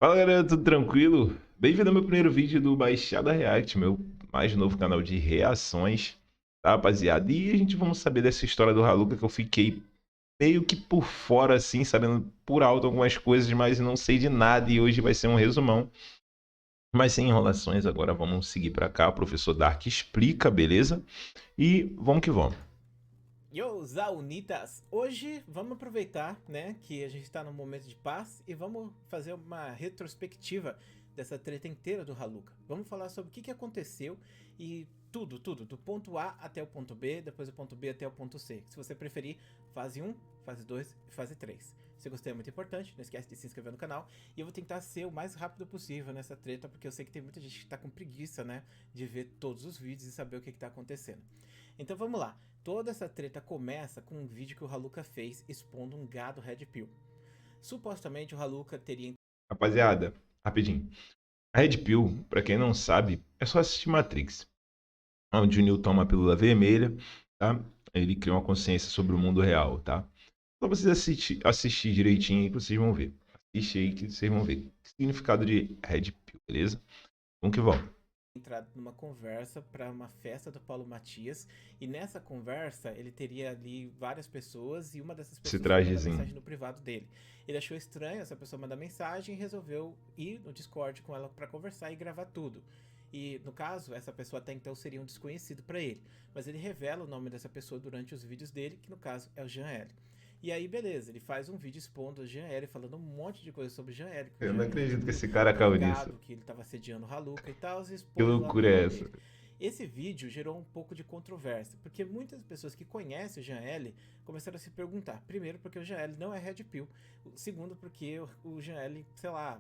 Fala galera, tudo tranquilo? Bem-vindo ao meu primeiro vídeo do Baixada React, meu mais novo canal de reações, tá rapaziada? E a gente vamos saber dessa história do Haluka que eu fiquei meio que por fora assim, sabendo por alto algumas coisas, mas não sei de nada e hoje vai ser um resumão. Mas sem enrolações, agora vamos seguir pra cá, o professor Dark explica, beleza? E vamos que vamos. Yo, Zaunitas! Hoje vamos aproveitar, né, que a gente está num momento de paz e vamos fazer uma retrospectiva dessa treta inteira do Haluka. Vamos falar sobre o que aconteceu e tudo, do ponto A até o ponto B, depois do ponto B até o ponto C. Se você preferir, fase 1, fase 2 e fase 3. Se gostou é muito importante, não esquece de se inscrever no canal. E eu vou tentar ser o mais rápido possível nessa treta, porque eu sei que tem muita gente que está com preguiça, né, de ver todos os vídeos e saber o que está acontecendo. Então vamos lá. Toda essa treta começa com um vídeo que o Haluka fez expondo um gado Red Pill. Supostamente o Haluka teria. Rapaziada, rapidinho. A Red Pill, pra quem não sabe, é só assistir Matrix, onde o Neo toma uma pílula vermelha, tá? Ele cria uma consciência sobre o mundo real, tá? Só vocês assistir direitinho aí que vocês vão ver. Assiste aí que vocês vão ver. O significado de Red Pill, beleza? Vamos que vamos. Entrado numa conversa para uma festa do Paulo Matias e nessa conversa ele teria ali várias pessoas e uma dessas Esse pessoas foi mandar trajezinho. mensagem no privado dele. Ele achou estranho essa pessoa mandar mensagem e resolveu ir no Discord com ela para conversar e gravar tudo. E no caso, essa pessoa até então seria um desconhecido para ele, mas ele revela o nome dessa pessoa durante os vídeos dele, que no caso é o Jean L. E aí, beleza, ele faz um vídeo expondo o Jean L, falando um monte de coisa sobre o Jean L, que o Eu Jean não L Red acredito que Pill esse cara era um caiu nisso. gado, que ele estava sediando o Haluka e tal, e Que expôs lá no loucura é canal essa? dele. Esse vídeo gerou um pouco de controvérsia, porque muitas pessoas que conhecem o Jean L começaram a se perguntar. Primeiro, porque o Jean L não é Red Pill. Segundo, porque o Jean L, sei lá,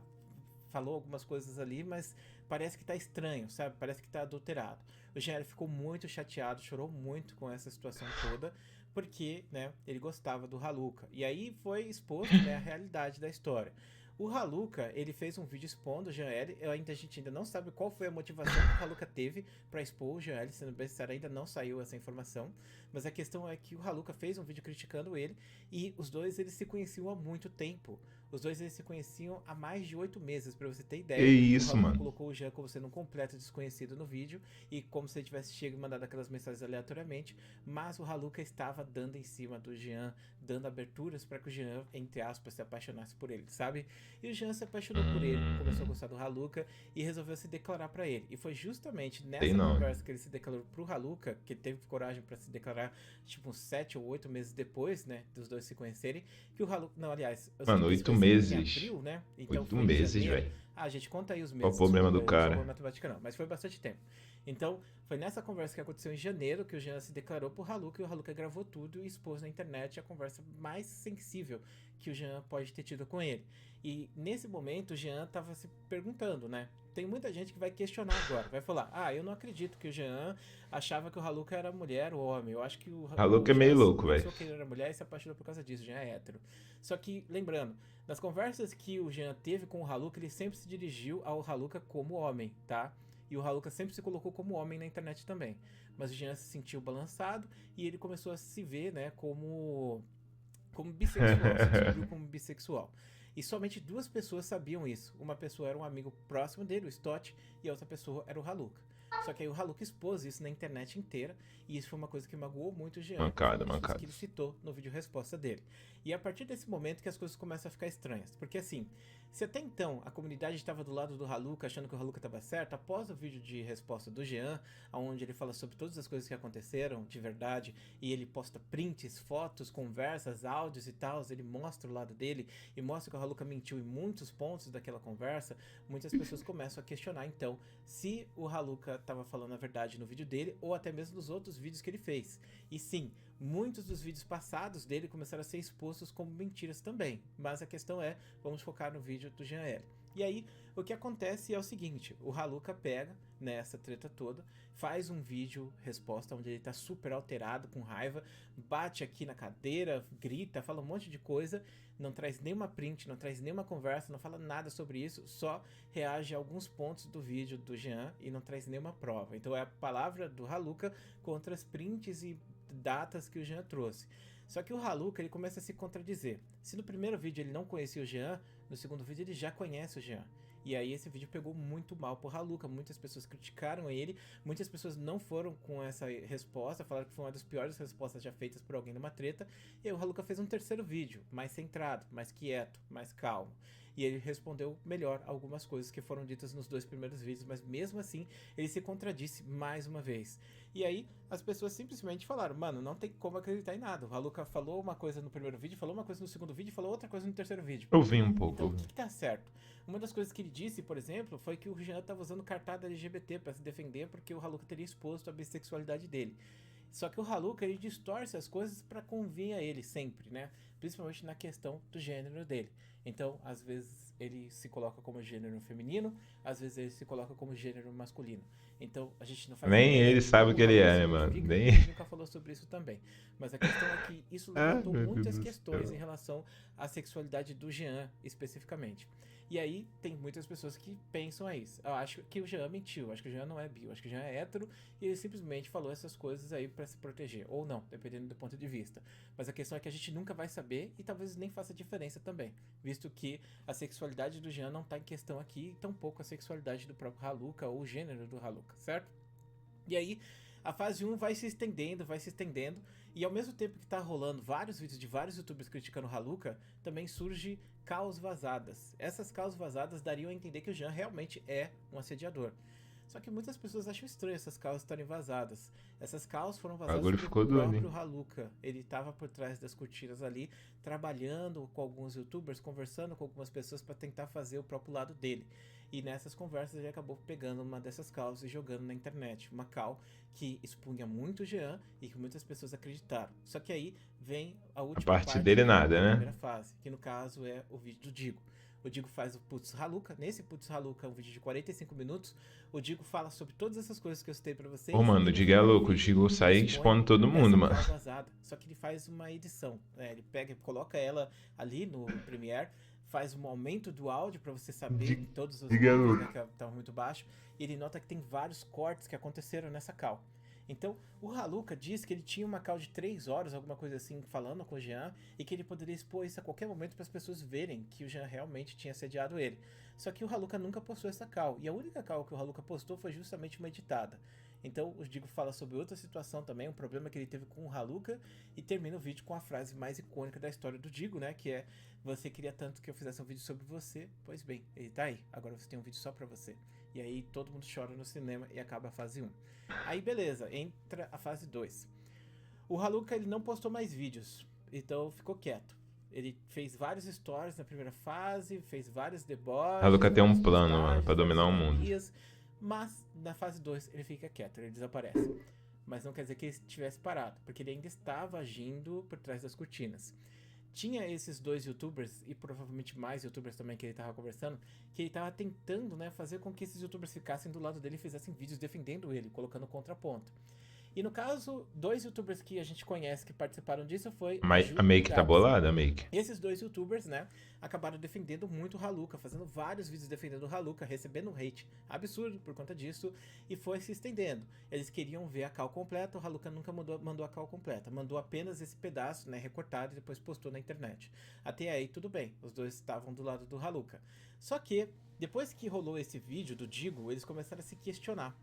falou algumas coisas ali, mas parece que tá estranho, sabe? Parece que tá adulterado. O Jean L ficou muito chateado, chorou muito com essa situação toda, porque, né, ele gostava do Haluka. E aí foi exposto, né, a realidade da história. O Haluka, ele fez um vídeo expondo o Jean L. A gente ainda não sabe qual foi a motivação que o Haluka teve para expor o Jean L, sendo bem sincero, ainda não saiu essa informação. Mas a questão é que o Haluka fez um vídeo criticando ele e os dois eles se conheciam há muito tempo. Os dois eles se conheciam há mais de 8 meses, para você ter Que ideia. O isso, Haluka mano? colocou o Jean como sendo um completo desconhecido no vídeo e como se ele tivesse chegado e mandado aquelas mensagens aleatoriamente, mas o Haluka estava dando em cima do Jean, dando aberturas para que o Jean, entre aspas, se apaixonasse por ele, sabe? E o Jean se apaixonou por ele, começou a Hum, gostar do Haluka e resolveu se declarar para ele. E foi justamente sei nessa não. conversa que ele se declarou pro Haluka, que ele teve coragem para se declarar, tipo, uns 7 ou 8 meses depois, né, dos dois se conhecerem, que o Haluka. Não, aliás, eu sei Mano, que eles se oito conheceram em meses. abril, né? Então 8 foi em meses, janeiro. velho. Ah, gente, conta aí os Qual o meses, problema desculpa, do eu não sou cara? boa matemática não, mas foi bastante tempo. Então, foi nessa conversa que aconteceu em janeiro que o Jean se declarou pro Haluka e o Haluka gravou tudo e expôs na internet a conversa mais sensível que o Jean pode ter tido com ele. E nesse momento o Jean tava se perguntando, né? Tem muita gente que vai questionar agora, vai falar: "Ah, eu não acredito que o Jean achava que o Haluka era mulher ou homem. Eu acho que Haluka o é meio Jean louco, velho. pensou que ele era mulher e se apaixonou por causa disso. O Jean é hétero." Só que, lembrando, nas conversas que o Jean teve com o Haluka, ele sempre se dirigiu ao Haluka como homem, tá? E o Haluka sempre se colocou como homem na internet também. Mas o Jean se sentiu balançado e ele começou a se ver, né, como bissexual, se descobriu como bissexual. E somente duas pessoas sabiam isso. Uma pessoa era um amigo próximo dele, o Stott, e a outra pessoa era o Haluka. Só que aí o Haluka expôs isso na internet inteira, e isso foi uma coisa que magoou muito o Jean, e foi Mancada, uma das coisas mancada. que ele citou no vídeo resposta dele. E é a partir desse momento que as coisas começam a ficar estranhas, porque assim, se até então a comunidade estava do lado do Haluka, achando que o Haluka estava certo, após o vídeo de resposta do Jean, onde ele fala sobre todas as coisas que aconteceram de verdade, e ele posta prints, fotos, conversas, áudios e tal, ele mostra o lado dele e mostra que o Haluka mentiu em muitos pontos daquela conversa, muitas pessoas começam a questionar então se o Haluka estava falando a verdade no vídeo dele ou até mesmo nos outros vídeos que ele fez. E sim, muitos dos vídeos passados dele começaram a ser expostos como mentiras também, mas a questão é, vamos focar no vídeo do Jean L. E aí, o que acontece é o seguinte, o Haluka pega nessa treta toda, faz um vídeo resposta onde ele tá super alterado, com raiva, bate aqui na cadeira, grita, fala um monte de coisa, não traz nenhuma print, não traz nenhuma conversa, não fala nada sobre isso, só reage a alguns pontos do vídeo do Jean e não traz nenhuma prova. Então é a palavra do Haluka contra as prints e datas que o Jean trouxe. Só que o Haluka ele começa a se contradizer. Se no primeiro vídeo ele não conhecia o Jean, no segundo vídeo ele já conhece o Jean. E aí esse vídeo pegou muito mal pro Haluka, muitas pessoas criticaram ele, muitas pessoas não foram com essa resposta, falaram que foi uma das piores respostas já feitas por alguém numa treta, e aí o Haluka fez um terceiro vídeo, mais centrado, mais quieto, mais calmo. E ele respondeu melhor algumas coisas que foram ditas nos 2 primeiros vídeos, mas mesmo assim ele se contradisse mais uma vez. E aí as pessoas simplesmente falaram, mano, não tem como acreditar em nada. O Haluka falou uma coisa no primeiro vídeo, falou uma coisa no segundo vídeo, falou outra coisa no terceiro vídeo. Eu vi um pouco. Então o que tá certo? Uma das coisas que ele disse, por exemplo, foi que o Jean tava usando cartada LGBT para se defender porque o Haluka teria exposto a bissexualidade dele. Só que o Haluka, ele distorce as coisas para convir a ele sempre, né? Principalmente na questão do gênero dele. Então, às vezes ele se coloca como gênero feminino, às vezes ele se coloca como gênero masculino. Então, a gente não faz Nem ideia ele de sabe o como que ele o é, né, Haluka mano? se Nem... identifica, ele nunca falou sobre isso também. Mas a questão é que isso Ah, levantou meu Deus muitas do questões céu. em relação à sexualidade do Jean, especificamente. E aí, tem muitas pessoas que pensam a isso. Eu acho que o Jean mentiu, eu acho que o Jean não é bi, eu acho que o Jean é hétero, e ele simplesmente falou essas coisas aí pra se proteger. Ou não, dependendo do ponto de vista. Mas a questão é que a gente nunca vai saber, e talvez nem faça diferença também. Visto que a sexualidade do Jean não tá em questão aqui, e tampouco a sexualidade do próprio Haluka, ou o gênero do Haluka, certo? E aí, a fase 1 vai se estendendo, e ao mesmo tempo que tá rolando vários vídeos de vários youtubers criticando o Haluka, também surge caos vazadas. Essas caos vazadas dariam a entender que o Jean realmente é um assediador. Só que muitas pessoas acham estranho essas caos estarem vazadas. Essas caos foram O vazadas bagulho pelo ficou doido, próprio hein? Haluka. Ele tava por trás das cortinas ali, trabalhando com alguns youtubers, conversando com algumas pessoas para tentar fazer o próprio lado dele. E nessas conversas ele acabou pegando uma dessas caus e jogando na internet. Uma cal que expunha muito o Jean e que muitas pessoas acreditaram. Só que aí vem a A última parte parte dele da nada, né? primeira fase, que no caso é o vídeo do Digo. O Digo faz o Putz Haluka. Nesse Putz Haluka, um vídeo de 45 minutos, o Digo fala sobre todas essas coisas que eu citei pra vocês. Pô, mano, o e no Digo é final do louco. O vídeo, Digo ele sai expõe expondo todo mundo, essa mano. cal vazada. Só que ele faz uma edição, né? Ele pega, coloca ela ali no Premiere, faz um aumento do áudio pra você saber Digo todos os é níveis, louco. né, que estavam muito baixo. E ele nota que tem vários cortes que aconteceram nessa cal. Então, o Haluka diz que ele tinha uma call de 3 horas, alguma coisa assim, falando com o Jean, e que ele poderia expor isso a qualquer momento para as pessoas verem que o Jean realmente tinha assediado ele. Só que o Haluka nunca postou essa call, e a única call que o Haluka postou foi justamente uma editada. Então, o Digo fala sobre outra situação também, um problema que ele teve com o Haluka, e termina o vídeo com a frase mais icônica da história do Digo, né, que é: você queria tanto que eu fizesse um vídeo sobre você, pois bem, ele tá aí, agora você tem um vídeo só pra você. E aí todo mundo chora no cinema e acaba a fase 1. Aí beleza, entra a fase 2. O Haluka, ele não postou mais vídeos, então ficou quieto. Ele fez vários stories na primeira fase, fez vários deboches, Haluka tem um várias plano, mano, postagens, pra várias dominar o mundo. ironias, mas na fase 2 ele fica quieto, ele desaparece. Mas não quer dizer que ele estivesse parado, porque ele ainda estava agindo por trás das cortinas. Tinha esses 2 youtubers, e provavelmente mais youtubers também que ele tava conversando, que ele tava tentando, né, fazer com que esses youtubers ficassem do lado dele e fizessem vídeos defendendo ele, colocando contraponto. E no caso, 2 youtubers que a gente conhece que participaram disso foi a Ju A e o Make tá Gabs. bolada, a Make? Esses 2 youtubers, né, acabaram defendendo muito o Haluka, fazendo vários vídeos defendendo o Haluka, recebendo um hate absurdo por conta disso, e foi se estendendo. Eles queriam ver a call completa, o Haluka nunca mandou a call completa, mandou apenas esse pedaço, né, recortado, e depois postou na internet. Até aí tudo bem, os dois estavam do lado do Haluka. Só que, depois que rolou esse vídeo do Digo, eles começaram a se questionar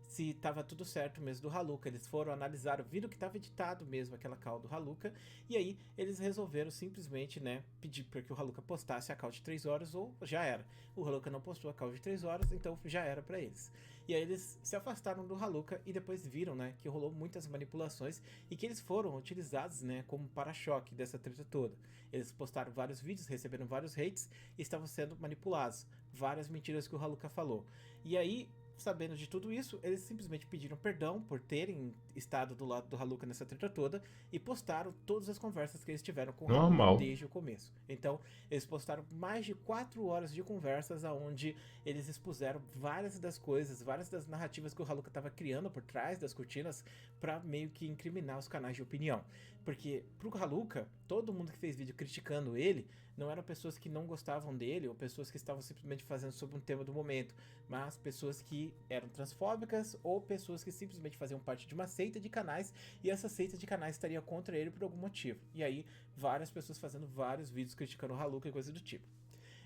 se tava tudo certo mesmo do Haluka. Eles foram, analisaram, viram que tava editado mesmo aquela call do Haluka, e aí eles resolveram simplesmente, né, pedir para que o Haluka postasse a call de 3 horas ou já era. O Haluka não postou a call de 3 horas, então já era para eles. E aí eles se afastaram do Haluka e depois viram, né, que rolou muitas manipulações e que eles foram utilizados, né, como para-choque dessa treta toda. Eles postaram vários vídeos, receberam vários hates e estavam sendo manipulados. Várias mentiras que o Haluka falou. E aí, sabendo de tudo isso, eles simplesmente pediram perdão por terem estado do lado do Haluka nessa treta toda e postaram todas as conversas que eles tiveram com o Haluka Normal. desde o começo. Então, eles postaram mais de 4 horas de conversas onde eles expuseram várias das coisas, várias das narrativas que o Haluka estava criando por trás das cortinas para meio que incriminar os canais de opinião. Porque pro Haluka, todo mundo que fez vídeo criticando ele não eram pessoas que não gostavam dele ou pessoas que estavam simplesmente fazendo sobre um tema do momento, mas pessoas que eram transfóbicas ou pessoas que simplesmente faziam parte de uma seita de canais e essa seita de canais estaria contra ele por algum motivo. E aí, várias pessoas fazendo vários vídeos criticando o Haluka e coisa do tipo.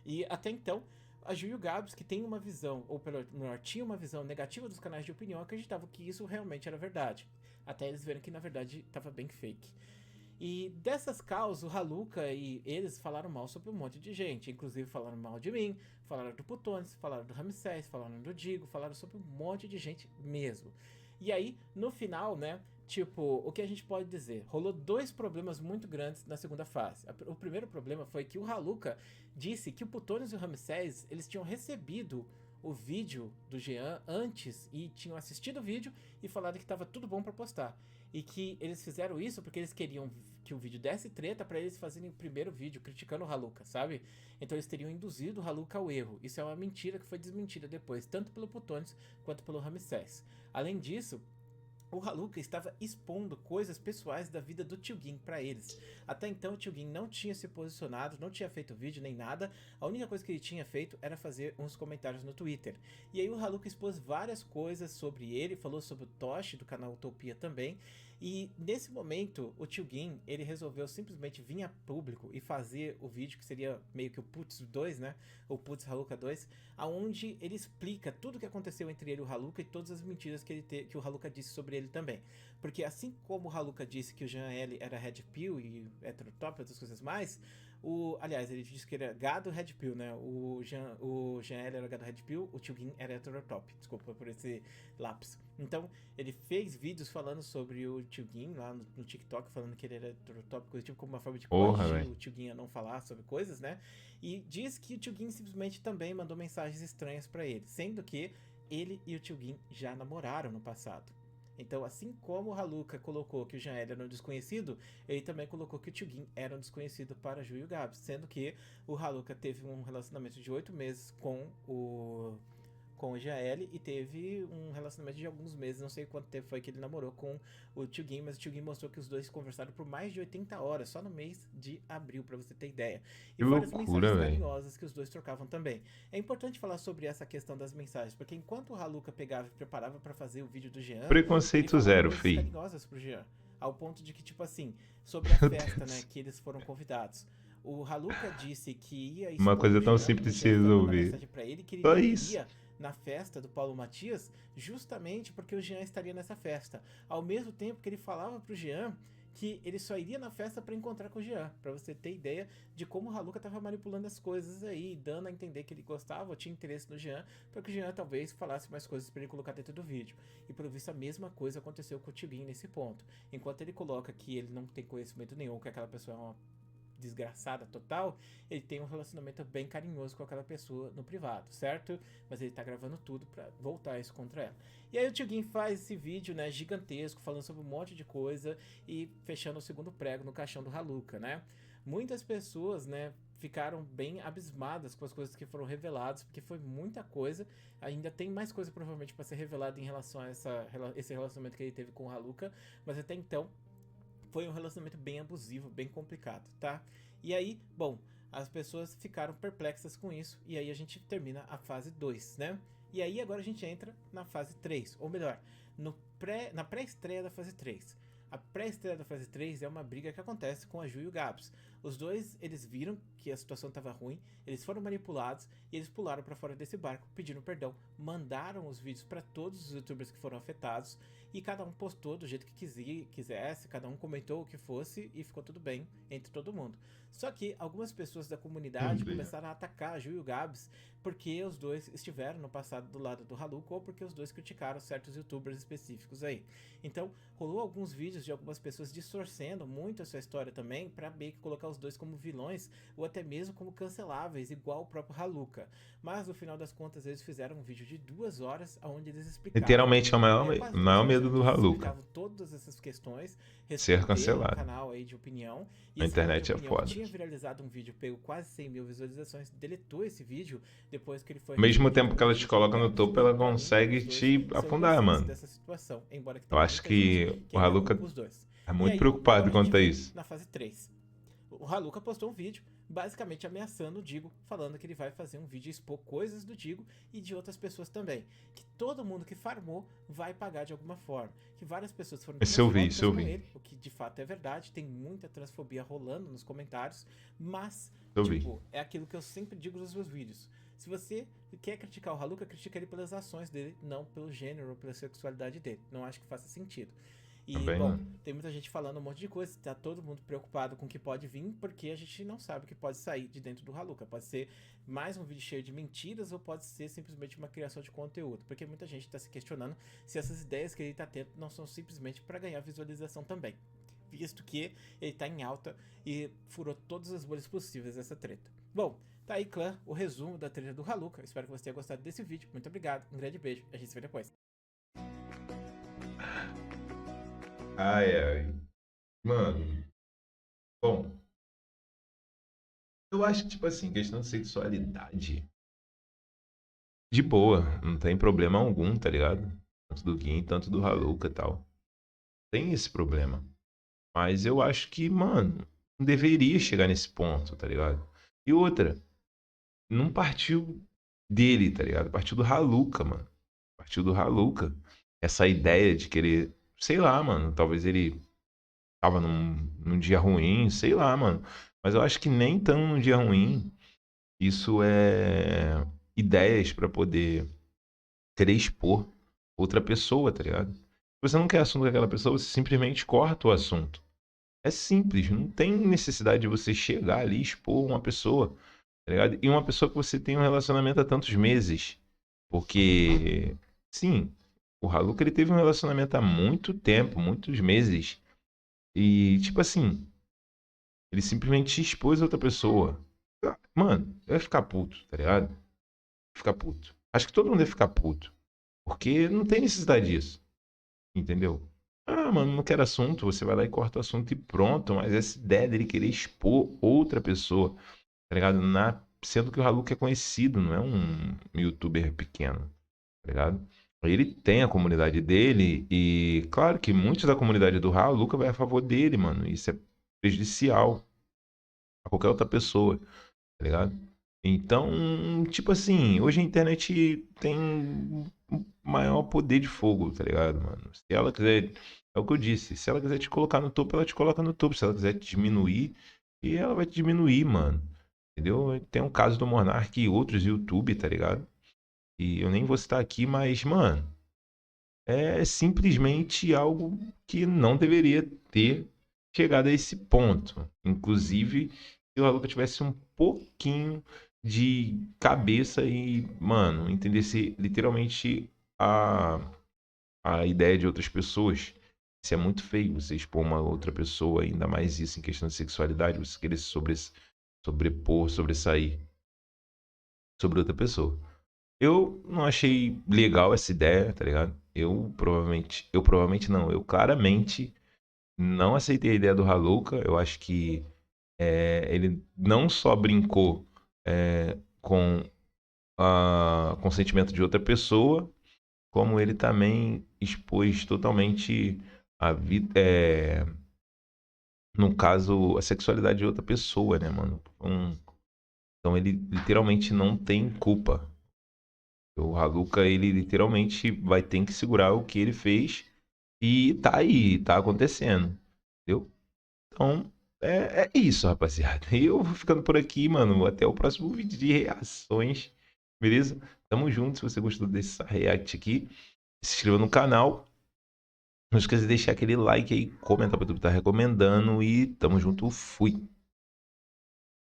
E até então, a Ju e o Gabs, que tem uma visão, ou pelo melhor, tinha uma visão negativa dos canais de opinião, acreditavam que isso realmente era verdade. Até eles verem que na verdade estava bem fake. E dessas causas, o Haluka e eles falaram mal sobre um monte de gente. Inclusive falaram mal de mim, falaram do Putones, falaram do Ramsés, falaram do Digo, falaram sobre um monte de gente mesmo. E aí, no final, né, tipo, o que a gente pode dizer? Rolou dois problemas muito grandes na segunda fase. O primeiro problema foi que o Haluka disse que o Putones e o Ramsés, eles tinham recebido o vídeo do Jean antes e tinham assistido o vídeo e falado que estava tudo bom para postar. E que eles fizeram isso porque eles queriam que o vídeo desse treta para eles fazerem o primeiro vídeo criticando o Haluka, sabe? Então eles teriam induzido o Haluka ao erro. Isso é uma mentira que foi desmentida depois, tanto pelo Putones quanto pelo Ramsés. Além disso, o Haluka estava expondo coisas pessoais da vida do Tio Gin pra eles. Até então o Tio Gin não tinha se posicionado, não tinha feito vídeo nem nada. A única coisa que ele tinha feito era fazer uns comentários no Twitter. E aí o Haluka expôs várias coisas sobre ele, falou sobre o Toshi do canal Utopia também. E nesse momento o Tio Gin, ele resolveu simplesmente vir a público e fazer o vídeo que seria meio que o Putz 2, né? O Putz Haluka 2, aonde ele explica tudo o que aconteceu entre ele e o Haluka e todas as mentiras que o Haluka disse sobre ele também. Porque assim como o Haluka disse que o Jean L era Red Pill e heterotop e outras coisas mais, aliás, ele disse que ele era gado Red Pill, né? O Jean L era gado Red Pill, o Tio Gin era heterotop. Desculpa por esse lapso. Então, ele fez vídeos falando sobre o Tio Gin lá no TikTok, falando que ele era heterotop, coisa tipo como uma forma de corrigir o Tio Gin a não falar sobre coisas, né? E diz que o Tio Gin simplesmente também mandou mensagens estranhas pra ele, sendo que ele e o Tio Gin já namoraram no passado. Então, assim como o Haluka colocou que o Jean L era um desconhecido, ele também colocou que o Tio Gin era um desconhecido para Ju e o Gabs, sendo que o Haluka teve um relacionamento de 8 meses com o GL e teve um relacionamento de alguns meses, não sei quanto tempo foi que ele namorou com o Tio Gin, mas o Tio Gin mostrou que os dois conversaram por mais de 80 horas, só no mês de abril, pra você ter ideia. E várias mensagens carinhosas que os dois trocavam também. É importante falar sobre essa questão das mensagens, porque enquanto o Haluka pegava e preparava pra fazer o vídeo do Jean, preconceito zero, fi. carinhosas pro Jean, ao ponto de que, tipo assim, sobre a festa, né, que eles foram convidados. O Haluka disse que ia uma coisa tão simples de se resolver. Pra ele, que ele iria na festa do Paulo Matias, justamente porque o Jean estaria nessa festa. Ao mesmo tempo que ele falava pro Jean que ele só iria na festa para encontrar com o Jean, para você ter ideia de como o Haluka tava manipulando as coisas aí, dando a entender que ele gostava ou tinha interesse no Jean, para que o Jean talvez falasse mais coisas para ele colocar dentro do vídeo. E pelo visto a mesma coisa aconteceu com o Tio Gin nesse ponto. Enquanto ele coloca que ele não tem conhecimento nenhum, que aquela pessoa é uma desgraçada total, ele tem um relacionamento bem carinhoso com aquela pessoa no privado, certo? Mas ele tá gravando tudo pra voltar isso contra ela. E aí o Tio Gin faz esse vídeo, né, gigantesco, falando sobre um monte de coisa e fechando o segundo prego no caixão do Haluka, né? Muitas pessoas, né, ficaram bem abismadas com as coisas que foram reveladas, porque foi muita coisa. Ainda tem mais coisa provavelmente para ser revelada em relação a esse relacionamento que ele teve com o Haluka, mas até então foi um relacionamento bem abusivo, bem complicado, tá? E aí, bom, as pessoas ficaram perplexas com isso, e aí a gente termina a fase 2, né? E aí agora a gente entra na fase 3, ou melhor, na pré-estreia da fase 3. A pré-estreia da fase 3 é uma briga que acontece com a Ju e o Gabs. Os dois, eles viram que a situação estava ruim, eles foram manipulados e eles pularam para fora desse barco, pedindo perdão, mandaram os vídeos para todos os youtubers que foram afetados e cada um postou do jeito que quisesse, cada um comentou o que fosse e ficou tudo bem entre todo mundo. Só que algumas pessoas da comunidade começaram a atacar a Ju e o Gabs porque os dois estiveram no passado do lado do Haluka ou porque os dois criticaram certos youtubers específicos aí. Então, rolou alguns vídeos de algumas pessoas distorcendo muito essa história também para meio que colocar os dois como vilões ou até mesmo como canceláveis, igual o próprio Haluka. Mas no final das contas eles fizeram um vídeo de 2 horas onde eles explicavam. Literalmente é o maior medo do Haluka. Todas essas questões, ser cancelado. Canal aí de opinião. E a internet é foda. Tinha viralizado um vídeo, pegou quase 100 mil visualizações, deletou esse vídeo depois que ele foi. Ao mesmo tempo que ela te coloca no topo, ela consegue te afundar, mano. Dessa situação, embora que eu acho que o Haluka é muito preocupado quanto a isso. Na fase 3. O Haluka postou um vídeo basicamente ameaçando o Digo, falando que ele vai fazer um vídeo expor coisas do Digo e de outras pessoas também. Que todo mundo que farmou vai pagar de alguma forma. Que várias pessoas foram Isso eu vi, transfóbicas isso eu com vi. ele, o que de fato é verdade, tem muita transfobia rolando nos comentários, mas, Eu vi. tipo, é aquilo que eu sempre digo nos meus vídeos. Se você quer criticar o Haluka, critica ele pelas ações dele, não pelo gênero ou pela sexualidade dele. Não acho que faça sentido. E, Também bom, não. tem muita gente falando um monte de coisa, tá todo mundo preocupado com o que pode vir, porque a gente não sabe o que pode sair de dentro do Haluka. Pode ser mais um vídeo cheio de mentiras ou pode ser simplesmente uma criação de conteúdo, porque muita gente tá se questionando se essas ideias que ele tá tendo não são simplesmente para ganhar visualização também. Visto que ele tá em alta e furou todas as bolhas possíveis essa treta. Bom, tá aí, clã, o resumo da treta do Haluka. Espero que você tenha gostado desse vídeo. Muito obrigado, um grande beijo, a gente se vê depois. Ai, ai. Mano, bom, eu acho que, tipo assim, questão de sexualidade, de boa, não tem problema algum, tá ligado? Tanto do Gin, tanto do Haluka e tal. Tem esse problema. Mas eu acho que, mano, não deveria chegar nesse ponto, tá ligado? E outra, não partiu dele, tá ligado? Partiu do Haluka, mano. Partiu do Haluka. Essa ideia de querer, sei lá, mano, talvez ele tava num dia ruim, sei lá, mano. Mas eu acho que nem tão num dia ruim. Isso é ideias pra poder querer expor outra pessoa, tá ligado? Se você não quer assunto com aquela pessoa, você simplesmente corta o assunto. É simples, não tem necessidade de você chegar ali e expor uma pessoa, tá ligado? E uma pessoa que você tem um relacionamento há tantos meses. Porque, sim, o Haluka ele teve um relacionamento há muito tempo, muitos meses. E, tipo assim, ele simplesmente expôs outra pessoa. Mano, vai ficar puto, tá ligado? Vai ficar puto. Acho que todo mundo deve ficar puto. Porque não tem necessidade disso. Entendeu? Ah, mano, não quero assunto. Você vai lá e corta o assunto e pronto. Mas essa ideia dele querer expor outra pessoa, tá ligado? Sendo que o Haluka é conhecido, não é um youtuber pequeno, tá ligado? Ele tem a comunidade dele e, claro que muitos da comunidade do Haluka vai a favor dele, mano. Isso é prejudicial a qualquer outra pessoa, tá ligado? Então, tipo assim, hoje a internet tem um maior poder de fogo, tá ligado, mano? Se ela quiser, é o que eu disse, se ela quiser te colocar no topo, ela te coloca no topo. Se ela quiser te diminuir, e ela vai te diminuir, mano. Entendeu? Tem um caso do Monark e outros YouTube, tá ligado? E eu nem vou citar aqui, mas, mano, é simplesmente algo que não deveria ter chegado a esse ponto. Inclusive, se o Haluka tivesse um pouquinho de cabeça e, mano, entendesse literalmente a, a ideia de outras pessoas. Isso é muito feio, você expor uma outra pessoa, ainda mais isso em questão de sexualidade, você querer se sobrepor, sobressair sobre outra pessoa. Eu não achei legal essa ideia, tá ligado? Eu provavelmente não, eu claramente não aceitei a ideia do Haluka. Eu acho que ele não só brincou com com o sentimento de outra pessoa, como ele também expôs totalmente a vida, no caso, a sexualidade de outra pessoa, né, mano? Então ele literalmente não tem culpa. O Haluka, ele literalmente vai ter que segurar o que ele fez e tá aí, tá acontecendo, entendeu? Então, é isso, rapaziada. Eu vou ficando por aqui, mano. Até o próximo vídeo de reações, beleza? Tamo junto. Se você gostou dessa react aqui, se inscreva no canal. Não esqueça de deixar aquele like aí, comentar pra tu que tá recomendando e tamo junto, fui.